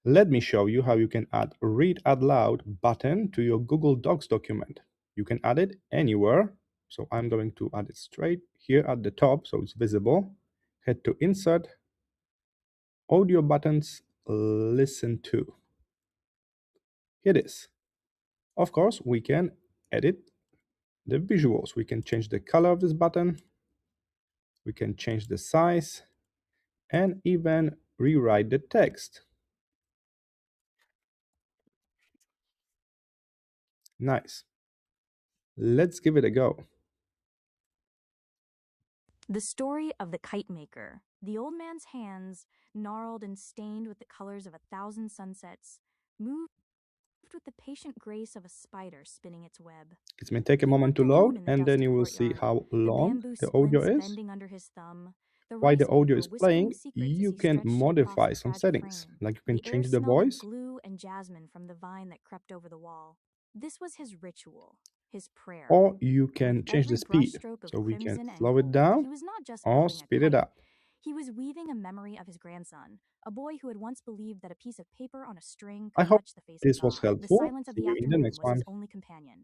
Let me show you how you can add a Read Out Loud button to your Google Docs document. You can add it anywhere. So I'm going to add it straight here at the top so it's visible. Head to Insert, Audio Buttons, Listen to. Here it is. Of course, we can edit the visuals. We can change the color of this button. We can change the size and even rewrite the text. Nice. Let's give it a go. The story of the kite maker. The old man's hands, gnarled and stained with the colors of 1,000 sunsets, moved with the patient grace of a spider spinning its web. It may take a He moment worked to alone load, in the and then dusty you will see courtyard, how the long bamboo the audio splints is. bending under his thumb, the While the rice audio maker is whispering playing, secrets as you he can stretched it across modify the some fragile settings. frame. Like you can The air change the smelled of voice, glue and jasmine from the vine that crept over the wall. This was his ritual, his prayer. or you With can change the every speed. brushstroke of So we can crimson and slow it gold, he down was not just or building a speed it kite. up. He was weaving a memory of his grandson, a boy who had once believed that a piece of paper on a string I could hope touch the face of this was God. The helpful. silence of See the you in the afternoon next was his one. only companion.